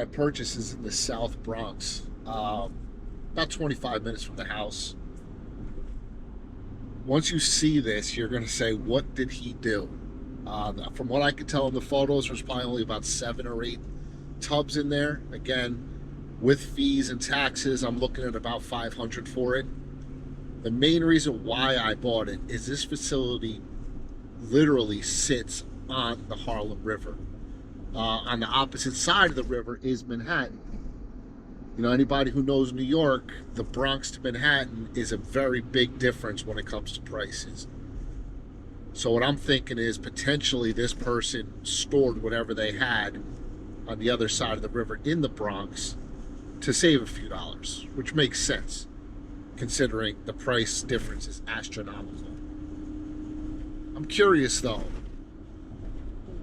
I purchased is in the South Bronx, about 25 minutes from the house. Once you see this, you're going to say, what did he do? From what I could tell in the photos, there's probably only about 7 or 8 tubs in there. Again, with fees and taxes, I'm looking at about 500 for it. The main reason why I bought it is this facility literally sits on the Harlem River. On the opposite side of the river is Manhattan. You know, anybody who knows New York, the Bronx to Manhattan is a very big difference when it comes to prices. So what I'm thinking is potentially this person stored whatever they had on the other side of the river in the Bronx to save a few dollars, which makes sense considering the price difference is astronomical. I'm curious though,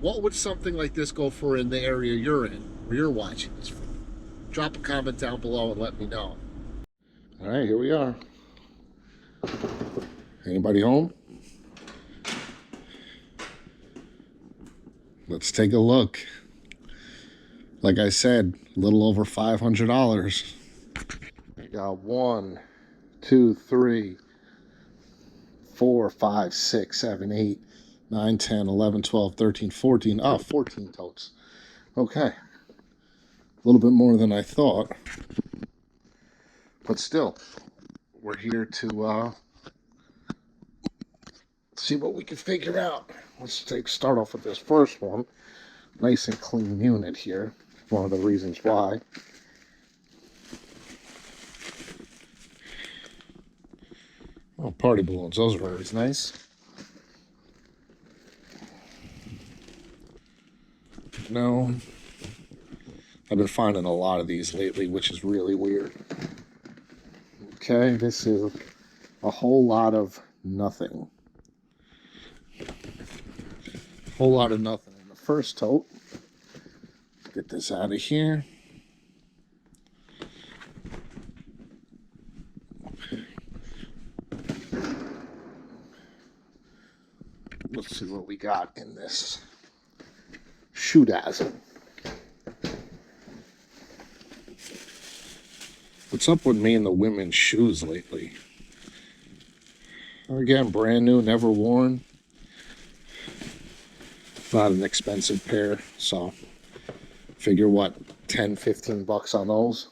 what would something like this go for in the area you're in, where you're watching this from? Drop a comment down below and let me know. All right, here we are. Anybody home? Let's take a look. Like I said, a little over $500. I got 1, 2, 3, 4, 5, 6, 7, 8, 9, 10, 11, 12, 13, 14. Oh, 14 totes. Okay. A little bit more than I thought. But still, we're here to see what we can figure out. Let's start off with this first one. Nice and clean unit here. One of the reasons why. Oh, party balloons. Those are always nice. No. I've been finding a lot of these lately, which is really weird. Okay, this is a whole lot of nothing. Whole lot of nothing in the first tote. Get this out of here. Let's see what we got in this shoe-dazzle. What's up with me and the women's shoes lately? Again, brand new, never worn. Not an expensive pair, so figure what, 10, 15 bucks on those.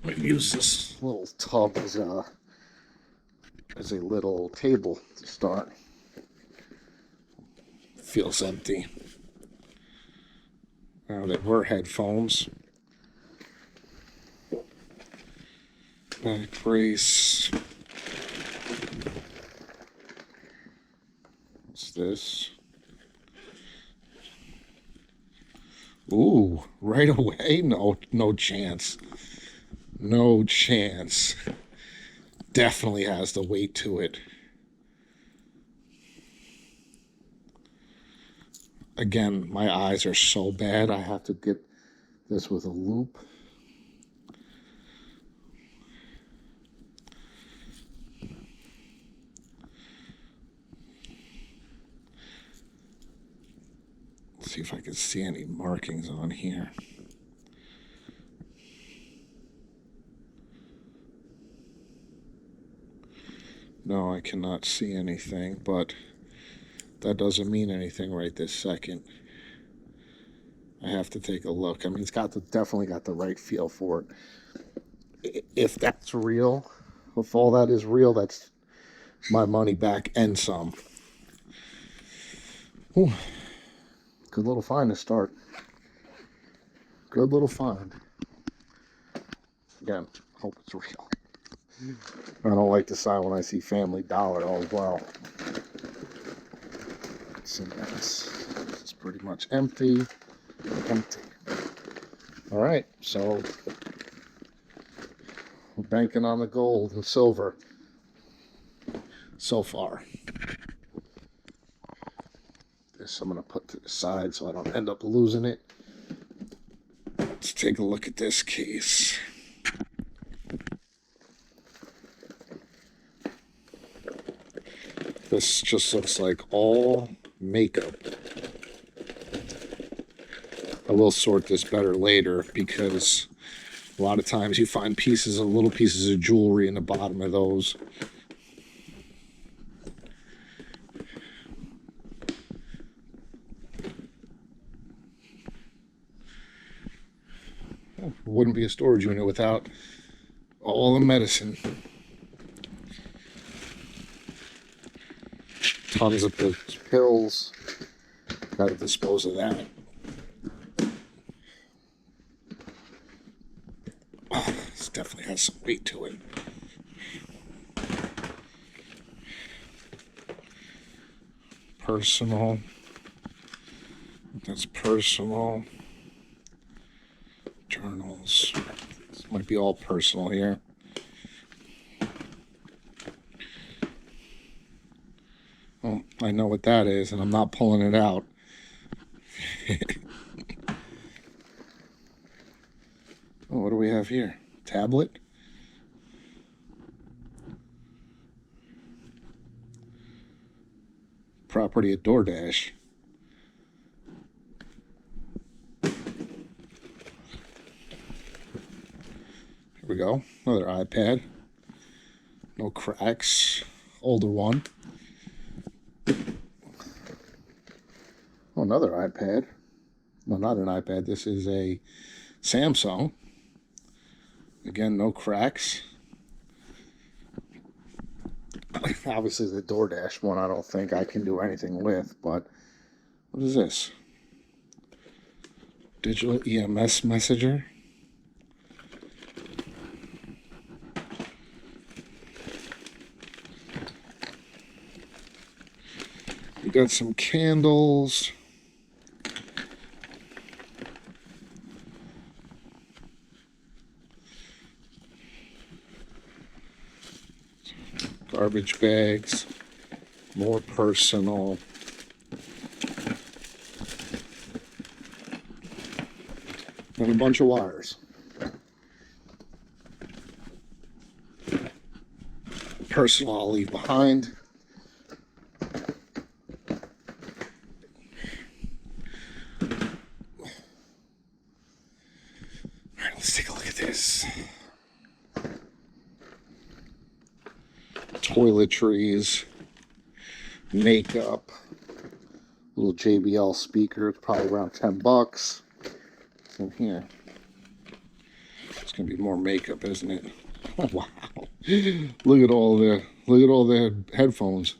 I use this little tub as a little table to start. Feels empty. Now there were headphones. Back brace. What's this? Ooh, right away? No chance. No chance. Definitely has the weight to it. Again, my eyes are so bad, I have to get this with a loop. Let's see if I can see any markings on here. No, I cannot see anything, but that doesn't mean anything right this second. I have to take a look. I mean, it's definitely got the right feel for it. If that's real, if all that is real, that's my money back and some. Ooh, good little find to start. Good little find. Again, hope it's real. I don't like the sign when I see Family Dollar as well. It's a mess. It's pretty much empty. Empty. All right, so we're banking on the gold and silver so far. This I'm going to put to the side so I don't end up losing it. Let's take a look at this case. This just looks like all makeup. I will sort this better later because a lot of times you find little pieces of jewelry in the bottom of those. It wouldn't be a storage unit without all the medicine. Tons of pills. Got to dispose of that. Oh, this definitely has some weight to it. Personal. That's personal. Journals. This might be all personal here. Oh, I know what that is, and I'm not pulling it out. Oh, what do we have here? Tablet? Property at DoorDash. Here we go. Another iPad. No cracks. Older one. Oh, another iPad. No, not an iPad. This is a Samsung. Again, no cracks. Obviously, the DoorDash one I don't think I can do anything with, but what is this? Digital EMS messenger. We got some candles. Garbage bags. More personal. And a bunch of wires. Personal I'll leave behind. Alright, let's take a look at this. Toiletries, makeup, little JBL speaker, probably around $10. What's in here? It's gonna be more makeup, isn't it? Oh, wow! Look at all the headphones.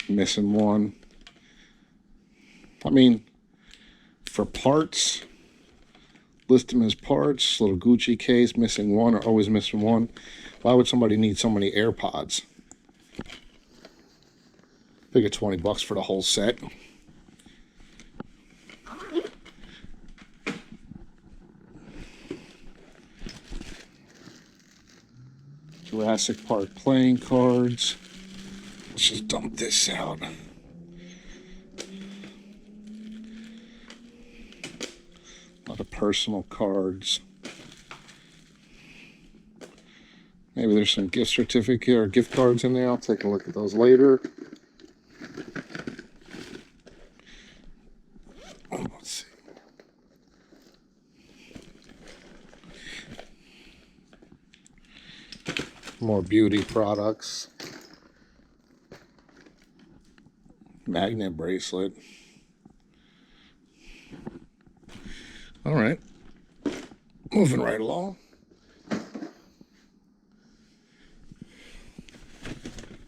Missing one. I mean, for parts. List them as parts. Little Gucci case, missing one, or always missing one. Why would somebody need so many AirPods? Figure $20 for the whole set. Jurassic Park playing cards. Let's just dump this out. A lot of personal cards. Maybe there's some gift certificate or gift cards in there. I'll take a look at those later. Let's see. More beauty products. Magnet bracelet. All right. Moving right along.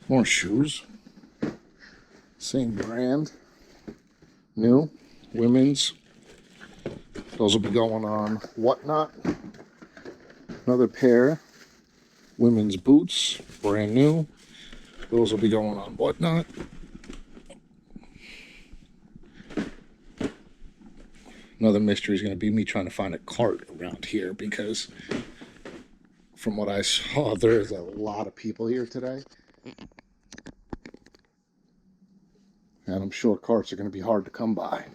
More shoes. Same brand. New. Women's. Those will be going on Whatnot. Another pair. Women's boots. Brand new. Those will be going on Whatnot. Another mystery is going to be me trying to find a cart around here because from what I saw, there's a lot of people here today. And I'm sure carts are going to be hard to come by.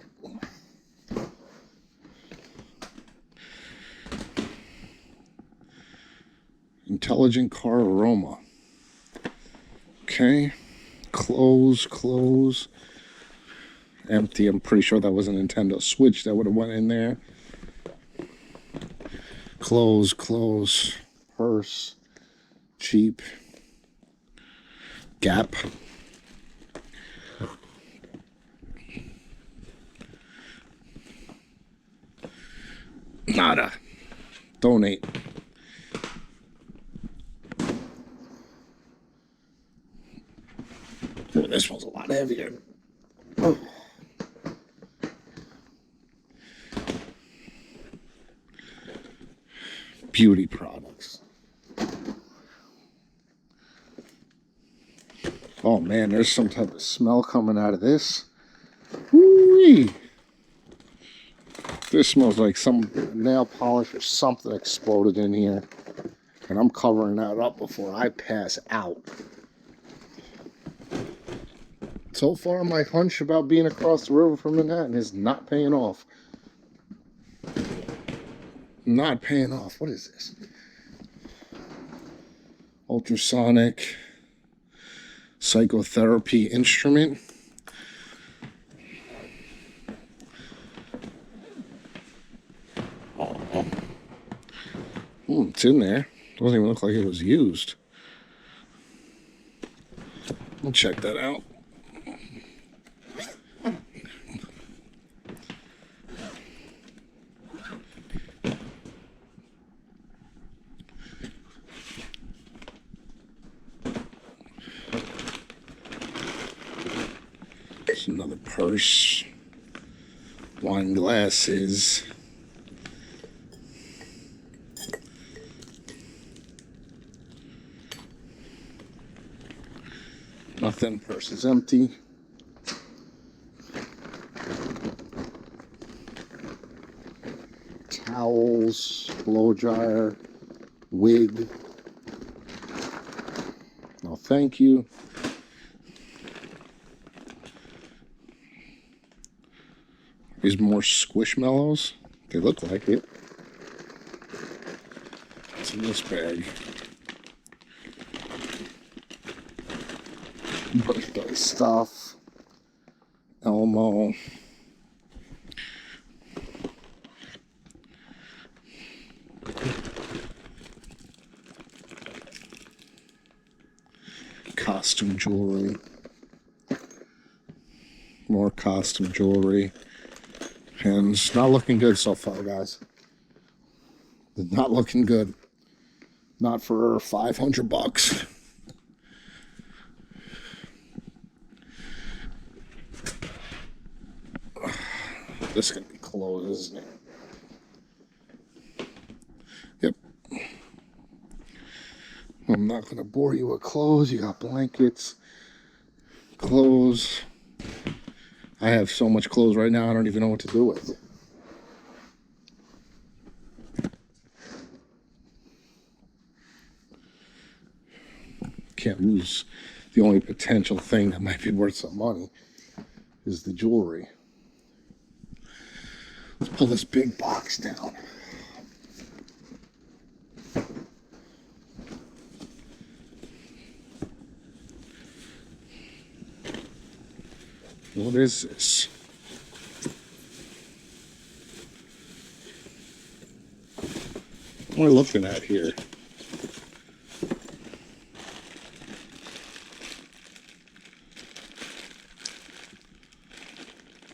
Intelligent car aroma. Okay. Close. Empty. I'm pretty sure that was a Nintendo Switch that would have went in there. Close. Purse. Cheap. Gap. Nada. Donate. Oh, this one's a lot heavier. Oh. Beauty products. Oh man, there's some type of smell coming out of this. Woo-wee. This smells like some nail polish or something exploded in here. And I'm covering that up before I pass out. So far, my hunch about being across the river from Manhattan is not paying off. Not paying off. What is this? Ultrasonic psychotherapy instrument. It's in there. Doesn't even look like it was used. We'll check that out. There's another purse. Wine glasses. Nothing. Purse is empty. Towels, blow dryer, wig. No, thank you. These more squishmallows. They look like it. What's in this bag? Birthday stuff. Elmo. Costume jewelry. More costume jewelry. And it's not looking good so far, guys. It's not looking good. Not for $500. This is going to be closed, isn't it? Yep. I'm not going to bore you with clothes. You got blankets, clothes. I have so much clothes right now, I don't even know what to do with. Can't lose. The only potential thing that might be worth some money is the jewelry. Let's pull this big box down. What is this? What am I looking at here?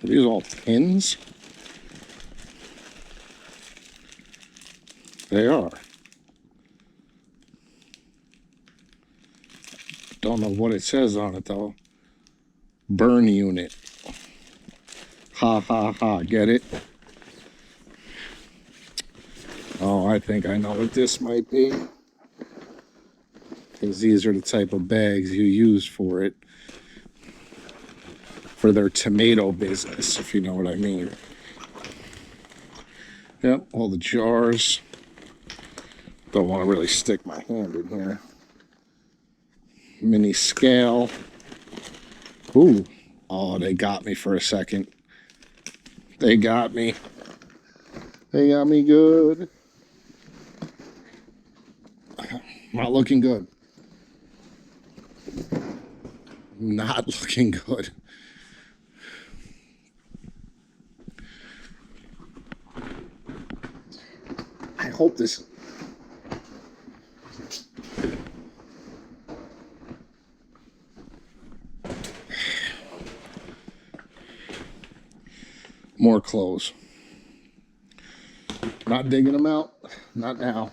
Are these all pins? They are. Don't know what it says on it though. Burn unit. Ha ha ha. Get it? Oh, I think I know what this might be. Because these are the type of bags you use for it. For their tomato business, if you know what I mean. Yep, all the jars. Don't want to really stick my hand in here. Mini scale. Ooh. Oh, they got me for a second. They got me. They got me good. Not looking good. Not looking good. I hope this... More clothes. Not digging them out. Not now.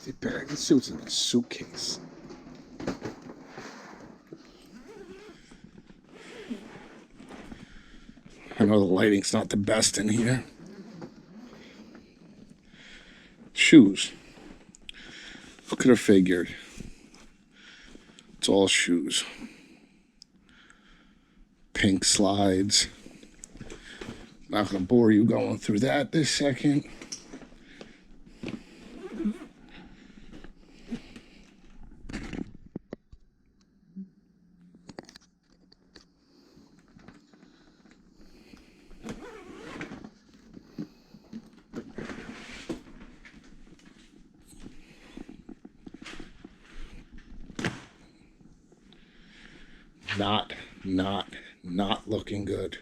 The bag of suits in a suitcase. I know the lighting's not the best in here. Shoes. Who could have figured? It's all shoes. Pink slides. Not gonna bore you going through that this second. Not looking good.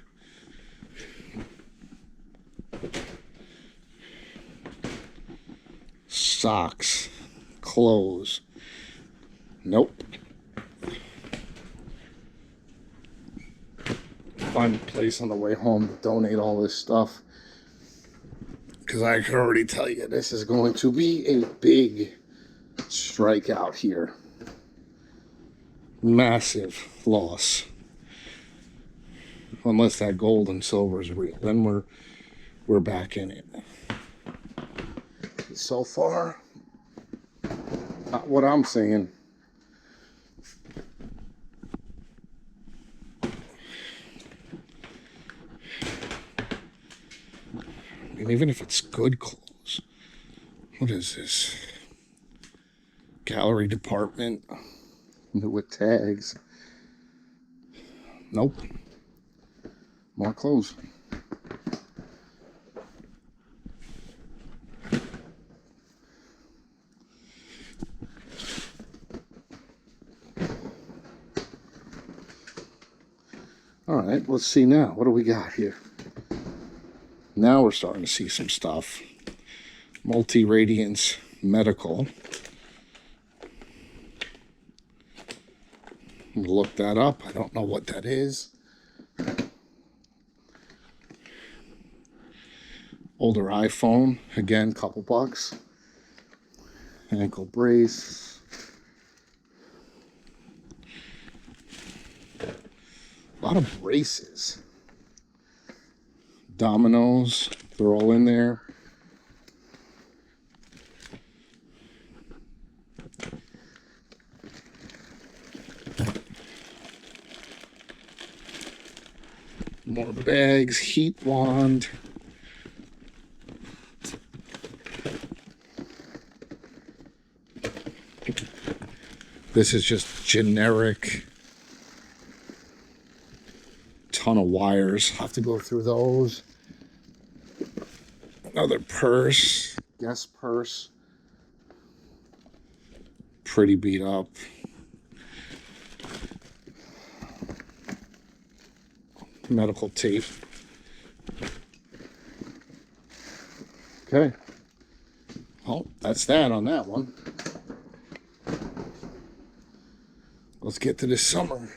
Socks, clothes. Nope. Find a place on the way home to donate all this stuff, because I can already tell you this is going to be a big strikeout here. Massive loss. Unless that gold and silver is real, then we're back in it. So far, not what I'm seeing. I mean, even if it's good clothes, what is this? Gallery department with tags. Nope. More clothes. All right, let's see now. What do we got here? Now we're starting to see some stuff. Multi-Radiance Medical. Look that up. I don't know what that is. Older iPhone, again, couple bucks. Ankle brace. A lot of braces. Dominoes, they're all in there. More bags, heat wand. This is just generic. Ton of wires. Have to go through those. Another purse. Guess purse. Pretty beat up. Medical tape. Okay. Well, that's that on that one. Let's get to this summer.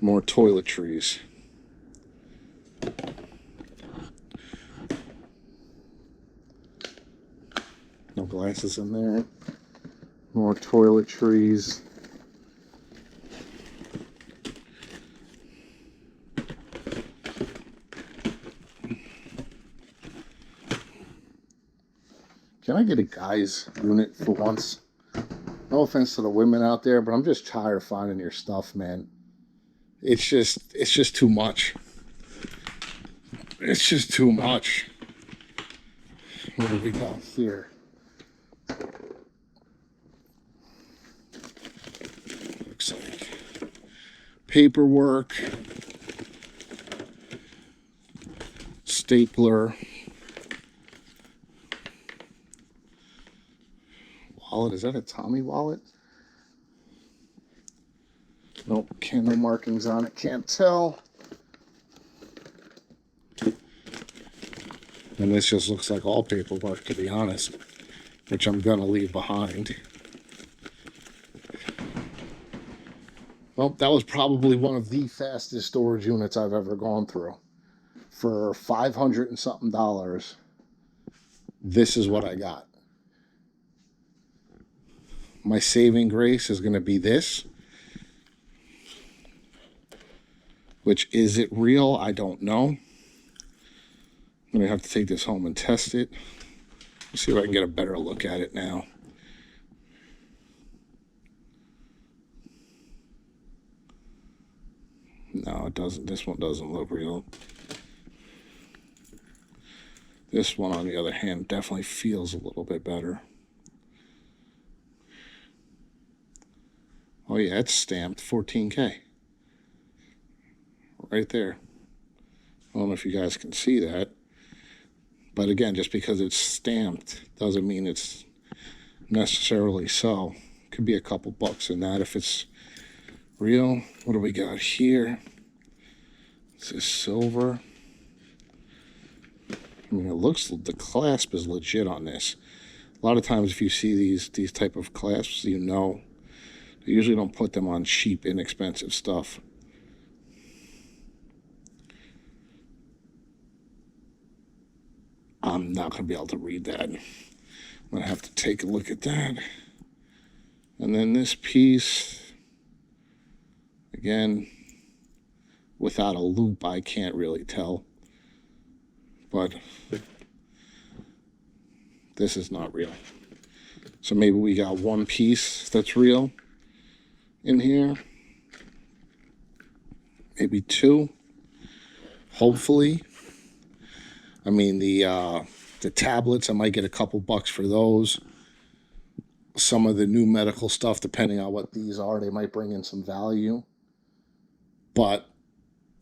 More toiletries. No glasses in there. More toiletries. Can I get a guy's unit for once? No offense to the women out there, but I'm just tired of finding your stuff, man. It's just too much. It's just too much. What do we got here? paperwork, stapler, wallet. Is that a Tommy wallet? Nope, no markings on it, can't tell. And this just looks like all paperwork, to be honest, which I'm gonna leave behind. Well, that was probably one of the fastest storage units I've ever gone through. For $500 and something, this is what I got. My saving grace is gonna be this. Which, is it real? I don't know. I'm gonna have to take this home and test it. Let's see if I can get a better look at it now. No, it doesn't. This one doesn't look real. This one, on the other hand, definitely feels a little bit better. Oh yeah, it's stamped 14K. Right there. I don't know if you guys can see that. But again, just because it's stamped doesn't mean it's necessarily so. Could be a couple bucks in that if it's real. What do we got here? This is silver. I mean, it looks, the clasp is legit on this. A lot of times if you see these type of clasps, you know, they usually don't put them on cheap, inexpensive stuff. I'm not going to be able to read that. I'm going to have to take a look at that. And then this piece, again, without a loop, I can't really tell. But this is not real. So maybe we got one piece that's real in here. Maybe two. Hopefully. I mean, the tablets, I might get a couple bucks for those. Some of the new medical stuff, depending on what these are, they might bring in some value. But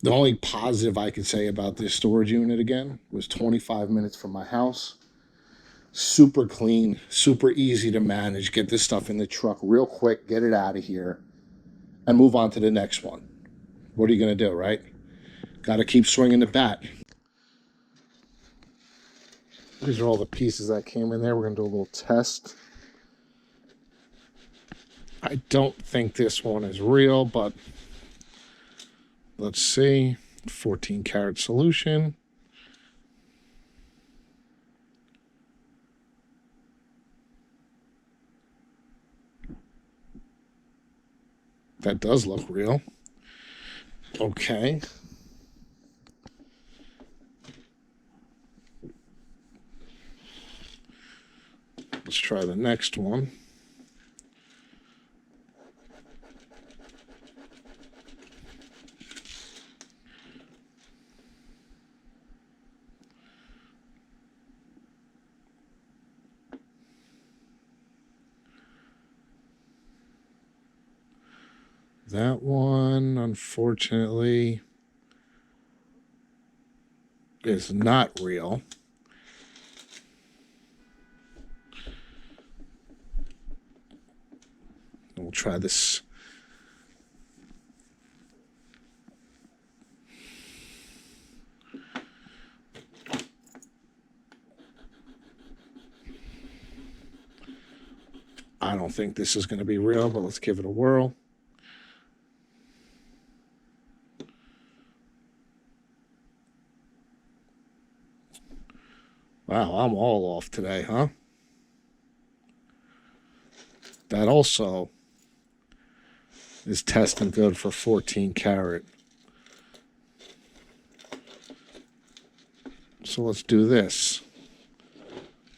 the only positive I can say about this storage unit, again, was 25 minutes from my house. Super clean, super easy to manage. Get this stuff in the truck real quick, get it out of here, and move on to the next one. What are you going to do, right? Got to keep swinging the bat. These are all the pieces that came in there. We're going to do a little test. I don't think this one is real, but let's see. 14 karat solution. That does look real. Okay. Let's try the next one. That one, unfortunately, is not real. We'll try this. I don't think this is going to be real, but let's give it a whirl. Wow, I'm all off today, huh? That also is testing good for 14 karat. So let's do this.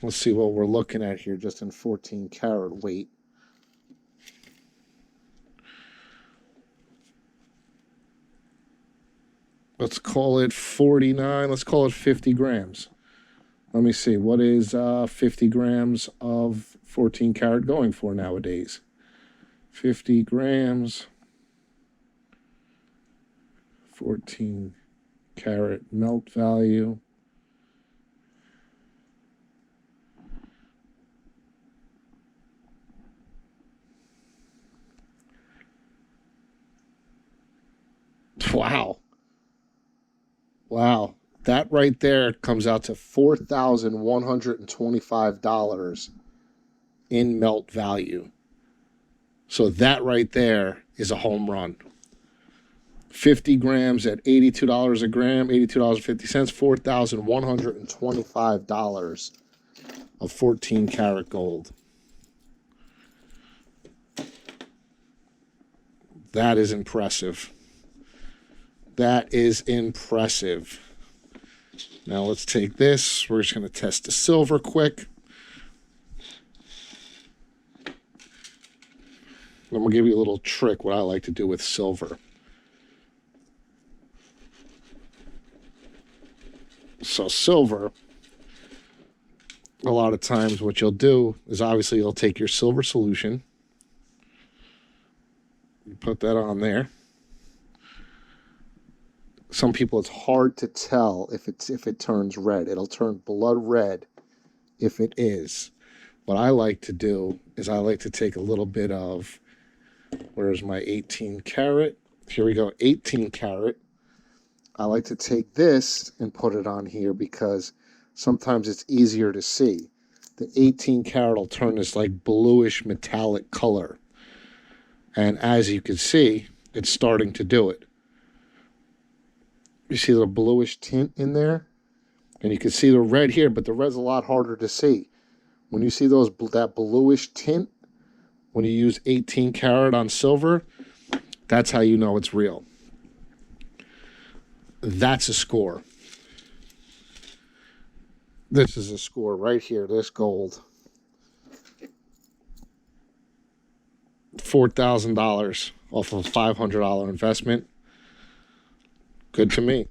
Let's see what we're looking at here just in 14 karat weight. Let's call it 49. Let's call it 50 grams. Let me see. What is 50 grams of 14 karat going for nowadays? 50 grams 14 carat melt value. Wow. Wow. That right there comes out to $4,125 in melt value. So that right there is a home run. 50 grams at $82 a gram, $82.50, $4,125 of 14 karat gold. That is impressive. That is impressive. Now let's take this. We're just going to test the silver quick. I'm going to give you a little trick, what I like to do with silver. So silver, a lot of times what you'll do is obviously you'll take your silver solution. You put that on there. Some people, it's hard to tell if it turns red. It'll turn blood red if it is. What I like to do is I like to take a little bit of, where's my 18 karat? Here we go, 18 karat. I like to take this and put it on here because sometimes it's easier to see. The 18 karat will turn this like bluish metallic color. And as you can see, it's starting to do it. You see the bluish tint in there? And you can see the red here, but the red's a lot harder to see. When you see that bluish tint, when you use 18 karat on silver, that's how you know it's real. That's a score. This is a score right here, this gold. $4,000 off of a $500 investment. Good to me.